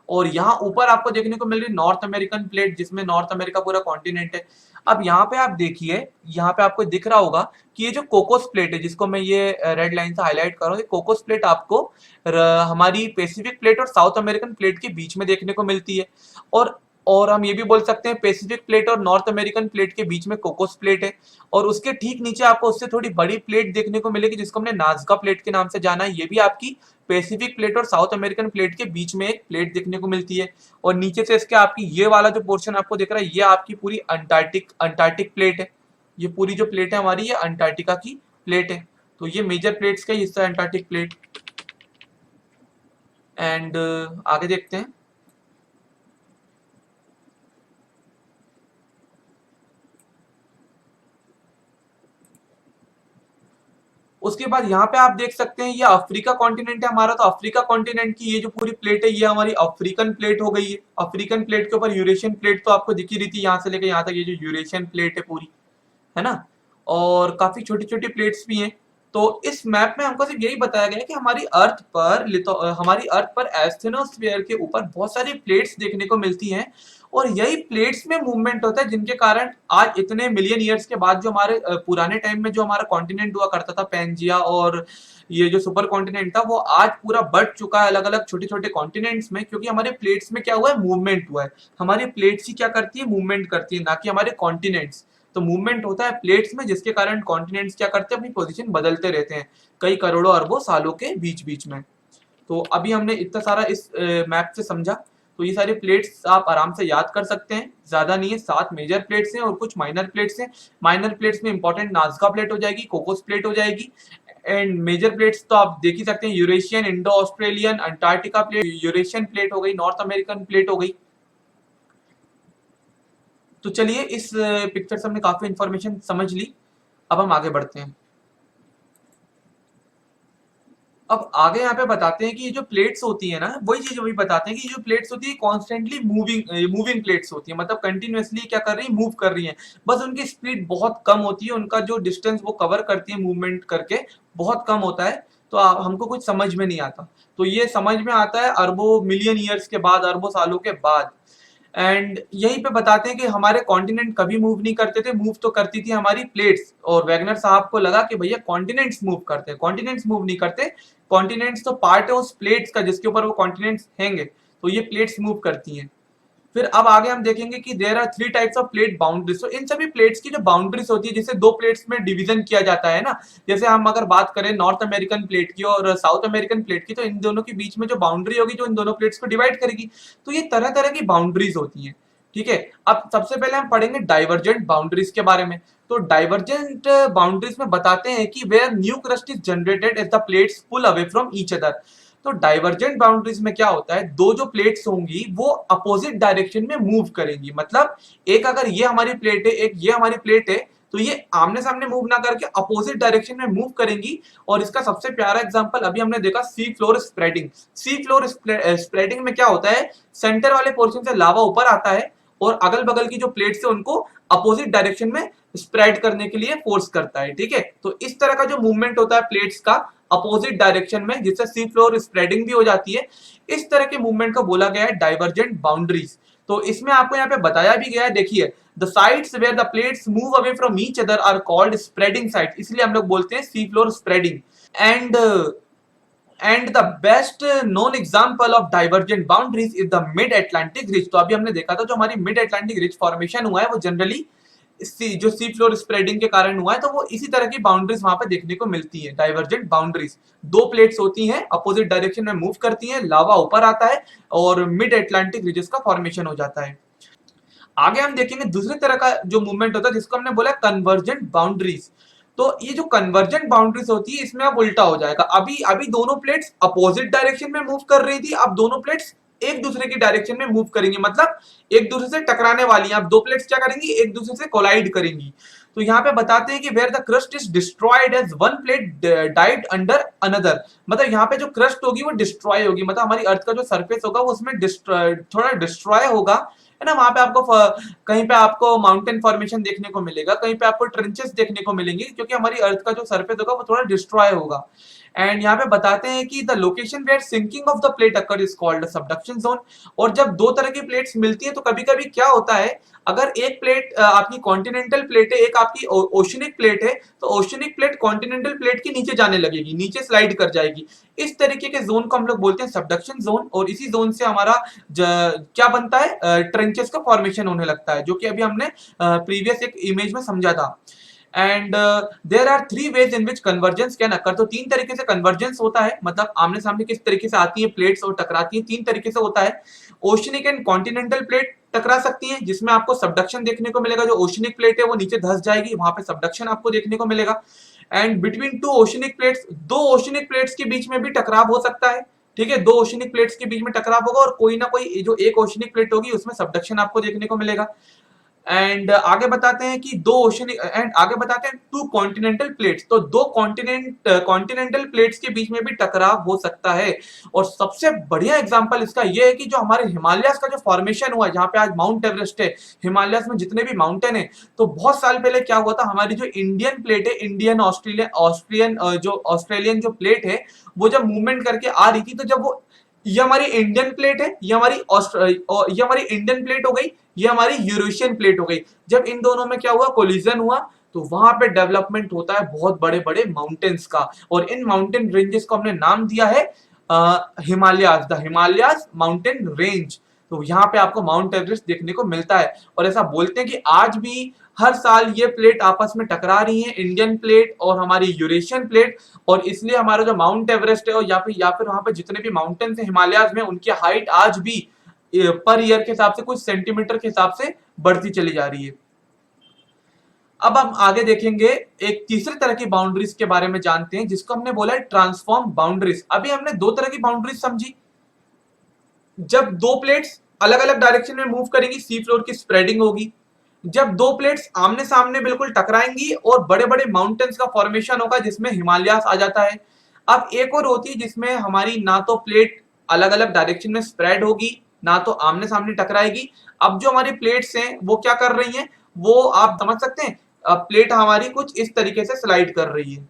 और यहाँ ऊपर आपको देखने को मिल रही है नॉर्थ अमेरिकन प्लेट, जिसमें नॉर्थ अमेरिका पूरा कॉन्टिनेंट है। अब यहाँ पे आप देखिए, यहाँ पे आपको दिख रहा होगा कि ये जो कोकोस प्लेट है, जिसको मैं ये रेड लाइन से हाईलाइट कर रहा हूँ, ये कोकोस प्लेट आपको हमारी पैसिफिक प्लेट और साउथ अमेरिकन प्लेट के बीच में देखने को मिलती है। और और हम ये भी बोल सकते हैं पैसिफिक प्लेट और नॉर्थ अमेरिकन प्लेट के बीच में कोकोस प्लेट है। और उसके ठीक नीचे आपको उससे थोड़ी बड़ी प्लेट देखने को मिलेगी, जिसको हमने नाज़का प्लेट के नाम से जाना है। ये भी आपकी पैसिफिक प्लेट और साउथ अमेरिकन प्लेट के बीच में एक प्लेट देखने को मिलती है। और नीचे से इसके आपकी ये वाला जो पोर्शन आपको दिख रहा है, ये आपकी पूरी अंटार्कटिक प्लेट है। ये पूरी जो प्लेट है हमारी, ये अंटार्कटिका की प्लेट है। तो ये मेजर प्लेट्स का हिस्सा है अंटार्कटिक प्लेट। एंड आगे देखते हैं। उसके बाद यहाँ पे आप देख सकते हैं ये अफ्रीका कॉन्टिनेंट है हमारा, तो अफ्रीका कॉन्टिनेंट की ये जो पूरी प्लेट है ये हमारी अफ्रीकन प्लेट हो गई है। अफ्रीकन प्लेट के ऊपर यूरेशियन प्लेट तो आपको दिखी रही थी यहाँ से लेकर यहाँ तक, ये जो यूरेशियन प्लेट है पूरी, है ना। और काफी छोटी छोटी प्लेट्स भी हैं। तो इस मैप में हमको सिर्फ यही बताया गया है कि हमारी अर्थ पर एस्थेनोस्फीयर के ऊपर बहुत सारी प्लेट्स देखने को मिलती हैं, और यही प्लेट्स में मूवमेंट होता है जिनके कारण आज इतने मिलियन ईयर्स के बाद जो हमारे पुराने टाइम में जो हमारा कॉन्टिनेंट हुआ करता था पैंजिया, और ये जो सुपर कॉन्टिनेंट था, वो आज पूरा बढ़ चुका है अलग अलग छोटे छोटे कॉन्टिनेंट्स में, क्योंकि हमारे प्लेट्स में क्या हुआ है, मूवमेंट हुआ है। हमारी प्लेट्स ही क्या करती है, मूवमेंट करती है, ना कि हमारे कॉन्टिनेंट्स। तो मूवमेंट होता है प्लेट्स में, जिसके कारण कॉन्टिनेंट्स क्या करते हैं, अपनी पोजीशन बदलते रहते हैं कई करोड़ों अरबों सालों के बीच बीच में। तो अभी हमने इतना सारा इस मैप से समझा। तो ये सारी प्लेट्स आप आराम से याद कर सकते हैं, ज्यादा नहीं है, 7 मेजर प्लेट्स हैं और कुछ माइनर प्लेट्स हैं। माइनर प्लेट्स में इंपॉर्टेंट नाज़का प्लेट हो जाएगी, कोकोस प्लेट हो जाएगी, एंड मेजर प्लेट्स तो आप देख ही सकते हैं, Eurasian, Indo Australian, Antarctica plate, Eurasian plate हो गई, नॉर्थ अमेरिकन प्लेट हो गई। तो चलिए इस पिक्चर से हमने काफी इंफॉर्मेशन समझ ली, अब हम आगे बढ़ते हैं। अब आगे यहाँ पे बताते हैं कि ये जो प्लेट्स होती है ना, वही चीज वही बताते हैं कि ये जो प्लेट्स होती है कॉन्स्टेंटली मूविंग प्लेट्स होती है, मतलब कंटिन्यूअसली क्या कर रही है, मूव कर रही है। बस उनकी स्पीड बहुत कम होती है, उनका जो डिस्टेंस वो कवर करती है मूवमेंट करके बहुत कम होता है। तो हमको कुछ समझ में नहीं आता। तो ये समझ में आता है अरबों मिलियन ईयर्स के बाद, अरबों सालों के बाद। एंड यहीं पे बताते हैं कि हमारे कॉन्टिनेंट कभी मूव नहीं करते थे, मूव तो करती थी हमारी प्लेट्स। और वैगनर साहब को लगा कि भैया कॉन्टिनेंट्स मूव करते हैं, कॉन्टिनेंट्स मूव नहीं करते, कॉन्टिनेंट्स तो पार्ट है उस प्लेट्स का जिसके ऊपर वो कॉन्टिनेंट्स हैंगे, तो ये प्लेट्स मूव करती हैं। फिर अब आगे हम देखेंगे कि there are 3 types of plate boundaries. तो इन सभी प्लेट्स की जो बाउंड्रीज होती है, जिसे 2 प्लेट्स में डिवीजन किया जाता है ना, जैसे हम अगर बात करें नॉर्थ अमेरिकन प्लेट की और साउथ अमेरिकन प्लेट की, तो इन दोनों के बीच में जो बाउंड्री होगी जो इन दोनों प्लेट्स को डिवाइड करेगी, तो ये तरह तरह की बाउंड्रीज होती हैं। ठीक है, अब सबसे पहले हम पढ़ेंगे डाइवर्जेंट बाउंड्रीज के बारे में। तो डाइवर्जेंट बाउंड्रीज में बताते हैं कि where new crust is generated as the plates pull away from each other. तो डाइवर्जेंट बाउंड्रीज में क्या होता है, दो जो प्लेट्स होंगी वो अपोजिट डायरेक्शन में मूव करेंगी। मतलब एक अगर ये हमारी प्लेट है, एक ये हमारी प्लेट है, तो ये आमने सामने मूव ना करके अपोजिट डायरेक्शन में मूव करेंगी। और इसका सबसे प्यारा एग्जांपल अभी हमने देखा, सी फ्लोर स्प्रेडिंग। सी फ्लोर स्प्रेडिंग में क्या होता है, सेंटर वाले पोर्शन से लावा ऊपर आता है और अगल बगल की जो प्लेट्स है उनको अपोजिट डायरेक्शन में स्प्रेड करने के लिए फोर्स करता है। ठीक है, तो इस तरह का जो मूवमेंट होता है प्लेट्स का अपोजिट डायरेक्शन में, जिससे सी फ्लोर स्प्रेडिंग भी हो जाती है, इस तरह के मूवमेंट को बोला गया है डाइवर्जेंट बाउंड्रीज। तो इसमें आपको यहाँ पे बताया भी गया है, देखिए, the sides where the plates move away from each other are called spreading sides, इसलिए हम लोग बोलते हैं sea floor spreading. And the best known example of divergent boundaries is the mid Atlantic ridge. तो अभी हमने देखा था जो हमारी मिड अटलांटिक रिज फॉर्मेशन हुआ है वो जनरली जो सी फ्लोर स्प्रेडिंग के कारण हुआ है, तो वो इसी तरह की बाउंड्रीज वहां पे देखने को मिलती है, डाइवर्जेंट बाउंड्रीज। दो प्लेट्स होती हैं, अपोजिट डायरेक्शन में मूव करती हैं, लावा ऊपर आता है और मिड अटलांटिक रिजेस का फॉर्मेशन हो जाता है। आगे हम देखेंगे दूसरी तरह का जो मूवमेंट होता है जिसको हमने बोला कन्वर्जेंट बाउंड्रीज। तो ये जो कन्वर्जेंट बाउंड्रीज होती है इसमें अब उल्टा हो जाएगा। अभी अभी दोनों प्लेट्स अपोजिट डायरेक्शन में मूव कर रही थी, अब दोनों प्लेट्स एक दूसरे की डायरेक्शन में मूव करेंगी, मतलब एक दूसरे से टकराने वाली हैं। अब दो प्लेट्स क्या करेंगी, एक दूसरे से कोलाइड करेंगी। तो यहाँ पे बताते हैं कि where the crust is destroyed as one plate dived under another. मतलब यहाँ पे जो क्रस्ट होगी वो डिस्ट्रॉय होगी, मतलब हमारी अर्थ का जो सरफेस होगा वो उसमें थोड़ा डिस्ट्रॉय होगा, है ना। वहां पे आपको कहीं पे आपको माउंटेन फॉर्मेशन देखने को मिलेगा, कहीं पे आपको ट्रेंचेस देखने को मिलेंगे, क्योंकि हमारी अर्थ का जो सरफेस होगा वो थोड़ा डिस्ट्रॉय होगा। एंड यहाँ पे बताते हैं कि the location where sinking of the plate occur is called subduction zone. और जब दो तरह की प्लेट्स मिलती है तो कभी कभी क्या होता है, अगर एक प्लेट आपकी कॉन्टिनेंटल प्लेट है, एक आपकी ओशनिक प्लेट है, तो ओशनिक प्लेट कॉन्टिनेंटल प्लेट के नीचे जाने लगेगी, नीचे स्लाइड कर जाएगी। इस तरीके के जोन को हम लोग बोलते हैं सबडक्शन जोन। और इसी जोन से हमारा क्या बनता है, ट्रेंचेस का फॉर्मेशन होने लगता है, जो कि अभी हमने प्रीवियस एक इमेज में समझा था। And there are 3 ways in which convergence can occur. तो 3 तरीके से कन्वर्जेंस होता है, मतलब आमने सामने किस तरीके से आती है प्लेट्स और टकराती है, 3 तरीके से होता है। ओशनिक एंड कॉन्टिनेंटल प्लेट टकरा सकती है, जिसमें आपको सबडक्शन देखने को मिलेगा। जो ओशनिक प्लेट है वो नीचे धंस जाएगी, वहां पे सबडक्शन आपको देखने को मिलेगा। And between 2 oceanic plates, 2 oceanic plates के बीच में भी टकराव हो सकता है। ठीक है, 2 ओशनिक प्लेट्स के बीच में टकराव होगा और कोई ना कोई जो एक ओशनिक प्लेट होगी उसमें सबडक्शन आपको देखने को मिलेगा। एंड आगे बताते हैं कि दो ओशन एंड आगे बताते हैं टू कॉन्टिनेंटल प्लेट्स, तो दो कॉन्टिनेंटल प्लेट्स के बीच में भी टकराव हो सकता है। और सबसे बढ़िया एग्जांपल इसका ये है कि जो हमारे हिमालयस का जो फॉर्मेशन हुआ है, जहां पे आज माउंट एवरेस्ट है, हिमालयस में जितने भी माउंटेन है, तो बहुत साल पहले क्या हुआ था, हमारी जो इंडियन प्लेट है, इंडियन ऑस्ट्रेलियन ऑस्ट्रियन जो ऑस्ट्रेलियन जो प्लेट है, वो जब मूवमेंट करके आ रही थी, तो जब वो, ये हमारी इंडियन प्लेट है, ये हमारी इंडियन प्लेट हो गई, ये हमारी यूरेशियन प्लेट हो गई। जब इन दोनों में क्या हुआ, कोलिजन हुआ, तो वहां पे डेवलपमेंट होता है बहुत बड़े बड़े माउंटेन्स का, और इन माउंटेन रेंजेस को हमने नाम दिया है Himalayas, the Himalayas mountain range. तो यहाँ पे आपको माउंट एवरेस्ट देखने को मिलता है। और ऐसा बोलते हैं कि आज भी हर साल ये प्लेट आपस में टकरा रही है, इंडियन प्लेट और हमारी यूरेशियन प्लेट, और इसलिए हमारा जो माउंट एवरेस्ट है, और या फिर वहां पे जितने भी माउंटेन्स है हिमालयाज में, उनकी हाइट आज भी पर ईयर के हिसाब से, कुछ सेंटीमीटर के हिसाब से बढ़ती चली जा रही है। अब हम आगे देखेंगे, एक तीसरे तरह की बाउंड्रीज के बारे में जानते हैं, जिसको हमने बोला है ट्रांसफॉर्म बाउंड्रीज। अभी हमने दो तरह की बाउंड्रीज समझी, जब दो प्लेट्स अलग अलग डायरेक्शन में मूव करेंगी, सी फ्लोर की स्प्रेडिंग होगी। जब दो प्लेट्स आमने सामने बिल्कुल टकराएंगी और बड़े बड़े माउंटेन्स का फॉर्मेशन होगा, जिसमें हिमालयास आ जाता है। अब एक और होती है जिसमें हमारी ना तो प्लेट अलग अलग डायरेक्शन में स्प्रेड होगी, ना तो आमने सामने टकराएगी। अब जो हमारी प्लेट्स हैं वो क्या कर रही हैं, वो आप समझ सकते हैं, अब प्लेट हमारी कुछ इस तरीके से स्लाइड कर रही है।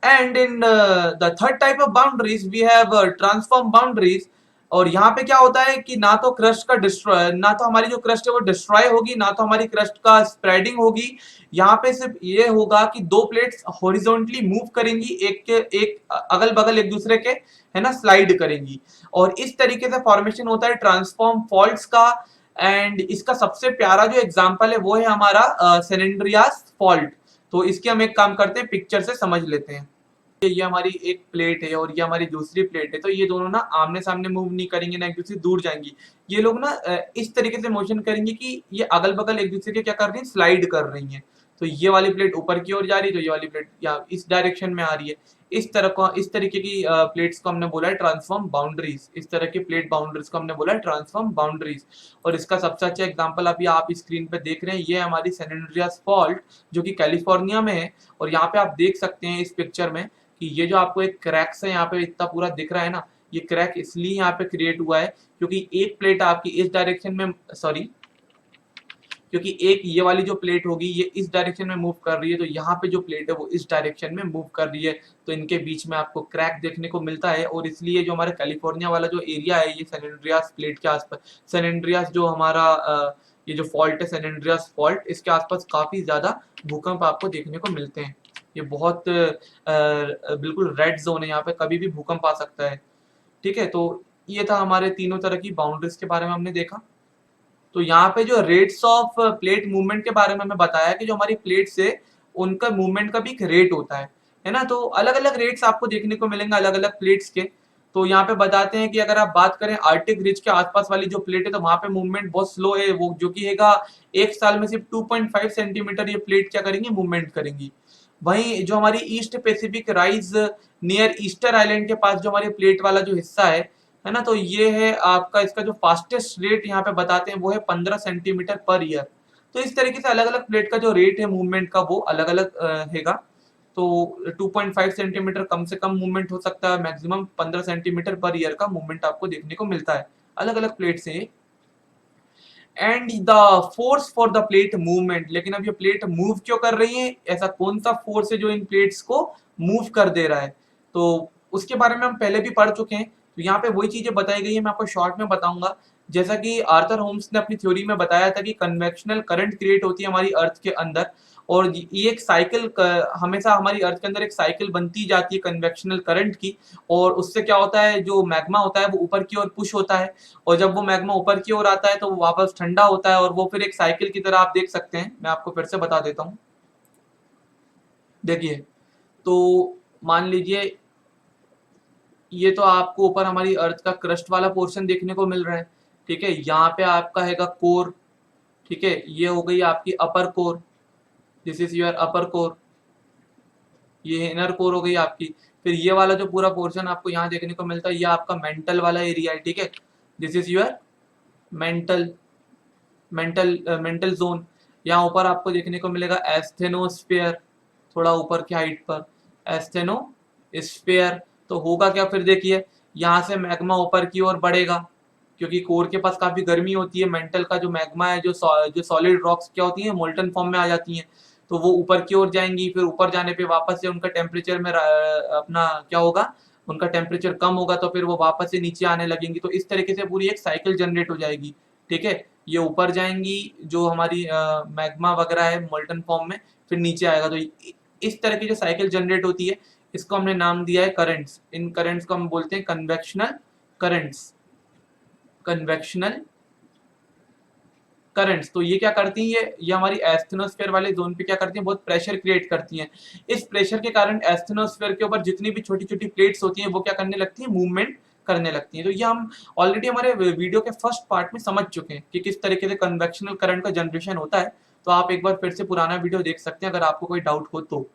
And in the third type of boundaries we have transform boundaries. और यहाँ पे क्या होता है कि ना तो क्रस्ट का डिस्ट्रॉय, ना तो हमारी जो क्रस्ट है वो डिस्ट्रॉय होगी, ना तो हमारी क्रस्ट का स्प्रेडिंग होगी। यहाँ पे सिर्फ ये होगा कि दो प्लेट्स हॉरिजॉन्टली मूव करेंगी, एक के एक अगल बगल एक दूसरे के, है ना, स्लाइड करेंगी। और इस तरीके से फॉर्मेशन होता है ट्रांसफॉर्म फॉल्ट्स का। एंड इसका सबसे प्यारा जो एग्जाम्पल है वो है हमारा सेनेंड्रियास फॉल्ट। तो इसके हम एक काम करते हैं, पिक्चर से समझ लेते हैं। ये हमारी एक प्लेट है और ये हमारी दूसरी प्लेट है, तो ये दोनों ना आमने सामने मूव नहीं करेंगे, ना एक दूसरे दूर जाएंगी। ये लोग ना इस तरीके से मोशन करेंगे कि ये अगल बगल एक दूसरे के क्या कर रही है, स्लाइड कर रही है। तो ये वाली प्लेट ऊपर की ओर जा रही है, तो ये वाली प्लेट या इस डायरेक्शन में आ रही है। इस तरीके की प्लेट्स को हमने बोला है ट्रांसफॉर्म बाउंड्रीज। इस तरह की प्लेट बाउंड्रीज को हमने बोला है ट्रांसफॉर्म बाउंड्रीज। और इसका सबसे अच्छा एग्जांपल अभी आप स्क्रीन पे देख रहे हैं, ये हमारी सैन एंड्रियास फॉल्ट, जो कि कैलिफोर्निया में है। और यहाँ पे आप देख सकते हैं इस पिक्चर में कि ये जो आपको एक क्रैक्स है यहाँ पे इतना पूरा दिख रहा है ना, ये क्रैक इसलिए यहाँ पे क्रिएट हुआ है क्योंकि एक प्लेट आपकी इस डायरेक्शन में, सॉरी, क्योंकि एक ये वाली जो प्लेट होगी ये इस डायरेक्शन में मूव कर रही है, तो यहाँ पे जो प्लेट है वो इस डायरेक्शन में मूव कर रही है, तो इनके बीच में आपको क्रैक देखने को मिलता है। और इसलिए जो हमारे कैलिफोर्निया वाला जो एरिया है, ये सैन एंड्रियास प्लेट के आसपास, सैन एंड्रियास जो हमारा ये जो फॉल्ट है, सैन एंड्रियास फॉल्ट, इसके आसपास काफी ज्यादा भूकंप आपको देखने को मिलते हैं। ये बहुत बिल्कुल रेड जोन है, यहाँ पे कभी भी भूकंप आ सकता है। ठीक है, तो ये था हमारे तीनों तरह की बाउंड्रीज के बारे में हमने देखा। तो यहाँ पे जो रेट्स ऑफ प्लेट मूवमेंट के बारे में हमें बताया कि जो हमारी प्लेट्स है उनका मूवमेंट का भी एक रेट होता है ना। तो अलग अलग रेट्स आपको देखने को मिलेंगे अलग अलग प्लेट्स के। तो यहाँ पे बताते हैं कि अगर आप बात करें आर्टिक रिज के आसपास वाली जो प्लेट है, तो वहां पे मूवमेंट बहुत स्लो है, वो जो कि हैगा एक साल में सिर्फ 2.5 सेंटीमीटर ये प्लेट क्या करेंगी, मूवमेंट करेंगी। वहीं जो हमारी east Pacific rise near Easter island के पास जो हमारी प्लेट वाला जो हिस्सा है ना, तो ये है आपका, इसका जो फास्टेस्ट रेट यहाँ पे बताते हैं वो है 15 सेंटीमीटर पर ईयर। तो इस तरीके से अलग अलग प्लेट का जो रेट है मूवमेंट का वो अलग अलग हैगा। तो 2.5 सेंटीमीटर कम से कम मूवमेंट हो सकता है, मैक्सिमम 15 सेंटीमीटर पर ईयर का मूवमेंट आपको देखने को मिलता है। अलग अलग प्लेट से। And the force for the plate movement, लेकिन अब ये प्लेट मूव क्यों कर रही है, ऐसा कौन सा फोर्स है जो इन प्लेट्स को मूव कर दे रहा है, तो उसके बारे में हम पहले भी पढ़ चुके हैं। तो यहाँ पे वही चीजें बताई गई है, मैं आपको शॉर्ट में बताऊंगा। जैसा कि आर्थर होम्स ने अपनी थ्योरी में बताया था कि कन्वेक्शनल करंट क्रिएट होती है हमारी अर्थ के अंदर, और ये एक साइकिल, हमेशा हमारी अर्थ के अंदर एक साइकिल बनती जाती है कन्वेक्शनल करंट की। और उससे क्या होता है, जो मैग्मा होता है वो ऊपर की ओर पुश होता है, और जब वो मैग्मा ऊपर की ओर आता है तो वो वापस ठंडा होता है, और वो फिर एक साइकिल की तरह आप देख सकते हैं। मैं आपको फिर से बता देता हूँ, देखिए। तो मान लीजिए ये तो आपको ऊपर हमारी अर्थ का क्रस्ट वाला पोर्शन देखने को मिल रहा है, ठीक है। यहाँ पे आपका हैगा कोर, ठीक है, ये हो गई आपकी upper core, this is your upper core, ये इनर कोर हो गई आपकी। फिर ये वाला जो पूरा पोर्शन आपको यहाँ देखने को मिलता है, ये आपका मेंटल वाला एरिया है, ठीक है, this is your mental mental zone. यहाँ ऊपर आपको देखने को मिलेगा एस्थेनोस्फेयर, थोड़ा ऊपर की हाइट पर एस्थेनोस्फेयर। तो होगा क्या फिर देखिए, यहाँ से मैग्मा ऊपर की ओर बढ़ेगा क्योंकि कोर के पास काफी गर्मी होती है। मेंटल का जो मैग्मा है, जो सॉलिड रॉक्स क्या होती है, मोल्टन फॉर्म में आ जाती हैं, तो वो ऊपर की ओर जाएंगी। फिर ऊपर जाने पे वापस से उनका टेम्परेचर में अपना क्या होगा, उनका टेम्परेचर कम होगा, तो फिर वो वापस से नीचे आने लगेंगी। तो इस तरीके से पूरी एक साइकिल जनरेट हो जाएगी। ठीक है, ये ऊपर जाएंगी जो हमारी मैग्मा वगैरह है मोल्टन फॉर्म में, फिर नीचे आएगा। तो इस तरह की जो साइकिल जनरेट होती है, इसको हमने नाम दिया है करंट्स। इन करंट्स को हम बोलते हैं कन्वेक्शनल करंट्स। Convectional currents. तो ये क्या करती है, ये हमारी एस्थेनोस्फेयर वाले जोन पे क्या करती हैं, बहुत प्रेशर क्रिएट करती हैं। इस प्रेशर के कारण एस्थेनोस्फेयर के ऊपर जितनी भी छोटी छोटी प्लेट्स होती हैं वो क्या करने लगती हैं, मूवमेंट करने लगती हैं। तो ये हम ऑलरेडी हमारे वीडियो के फर्स्ट पार्ट में समझ चुके हैं कि किस तरीके से कन्वेक्शनल करंट का जनरेशन होता है। तो आप एक बार फिर से पुराना वीडियो देख सकते हैं अगर आपको कोई डाउट हो तो।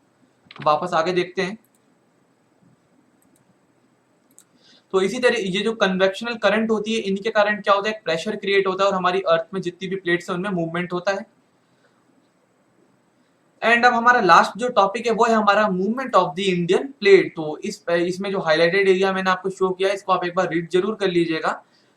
वापस आगे देखते हैं। तो इसी तरह ये जो कन्वेक्शनल करंट होती है, इनके कारण क्या होता है, प्रेशर क्रिएट होता है और हमारी अर्थ में जितनी भी प्लेट्स है उनमें मूवमेंट होता है। एंड अब हमारा लास्ट जो टॉपिक है वो है हमारा movement of the Indian plate. तो इसमें जो हाईलाइटेड एरिया मैंने आपको शो किया है, इसको आप एक बार रीड जरूर कर लीजिएगा।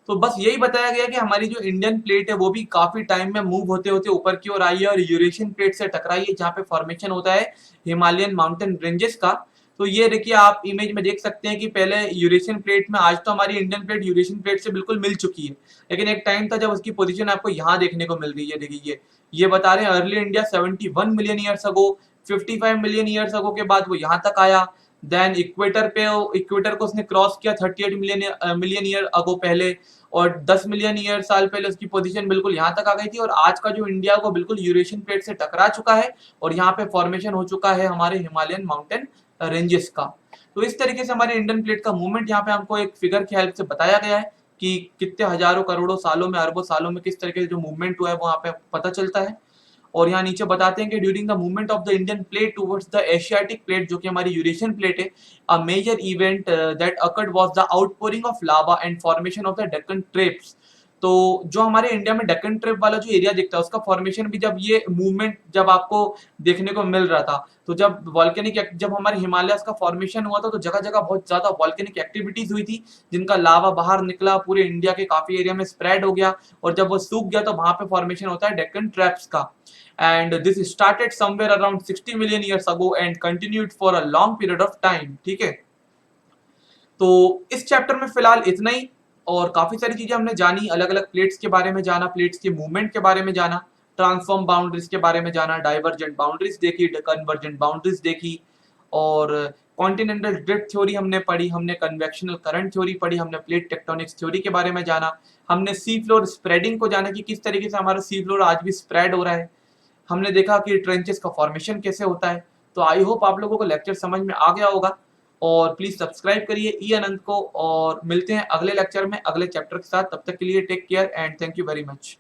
तो बस यही बताया गया कि हमारी जो इंडियन प्लेट है वो भी काफी टाइम में मूव होते होते ऊपर की ओर आई है और यूरेशियन प्लेट से टकराई है, जहाँ पे फॉर्मेशन होता है हिमालयन माउंटेन रेंजेस का। तो ये देखिए, आप इमेज में देख सकते हैं कि पहले यूरेशियन प्लेट में, आज तो हमारी इंडियन प्लेट यूरेशियन प्लेट से बिल्कुल मिल चुकी है, लेकिन एक टाइम था जब उसकी पोजीशन आपको यहाँ देखने को मिल रही है। देखिए ये बता रहे हैं early India 71 million years ago, 55 million years ago के बाद वो यहाँ तक आया। देन इक्वेटर को उसने क्रॉस किया 38 मिलियन ईयर अगो पहले, और 10 मिलियन ईयर साल पहले उसकी पोजीशन बिल्कुल यहाँ तक आ गई थी। और आज का जो इंडिया वो बिल्कुल यूरेशियन प्लेट से टकरा चुका है और यहाँ पे फॉर्मेशन हो चुका है हमारे हिमालयन माउंटेन रेंजेस का। तो इस तरीके से हमारे इंडियन प्लेट का मूवमेंट यहाँ पे हमको एक फिगर की हेल्प से बताया गया है कि कितने हजारों करोड़ों सालों में, अरबों सालों में किस तरीके से जो मूवमेंट हुआ है वो यहाँ पे पता चलता है। और यहाँ नीचे बताते हैं कि during the movement of the Indian plate towards the Asiatic plate, जो कि हमारी यूरेशियन प्लेट है, a major event that occurred was the outpouring of lava and formation of the Deccan traps. तो जो हमारे इंडिया में डेक्कन ट्रेप वाला जो एरिया दिखता है उसका फॉर्मेशन भी, जब ये मूवमेंट जब आपको देखने को मिल रहा था, तो जब हमारे हिमालय का फॉर्मेशन हुआ था तो जगह जगह बहुत ज्यादा वॉल्केनिक एक्टिविटीज हुई थी, जिनका लावा बाहर निकला, पूरे इंडिया के काफी एरिया में स्प्रेड हो गया, और जब वो सूख गया तो वहां पे फॉर्मेशन होता है डेक्कन ट्रैप्स का। And this started somewhere around 60 million years ago and continued for a long period of time. ठीक है, तो इस चैप्टर में फिलहाल इतना ही। और काफी सारी चीजें हमने जानी, अलग अलग प्लेट्स के बारे में जाना, प्लेट्स के मूवमेंट के बारे में जाना, ट्रांसफॉर्म बाउंड्रीज के बारे में जाना, डाइवर्जेंट बाउंड्रीज देखी, कन्वर्जेंट बाउंड्रीज देखी, और कॉन्टिनेंटल ड्रिफ्ट थ्योरी हमने पढ़ी, हमने कन्वेक्शनल करंट थ्योरी पढ़ी, हमने प्लेट टेक्टोनिक्स थ्योरी के बारे में जाना, हमने सी फ्लोर स्प्रेडिंग को जाना कि किस तरीके से हमारा सी फ्लोर आज भी स्प्रेड हो रहा है, हमने देखा कि ट्रेंचेस का फॉर्मेशन कैसे होता है। तो आई होप आप लोगों को लेक्चर समझ में आ गया होगा, और प्लीज सब्सक्राइब करिए ई अनंत को, और मिलते हैं अगले लेक्चर में अगले चैप्टर के साथ। तब तक के लिए take care and thank you very much.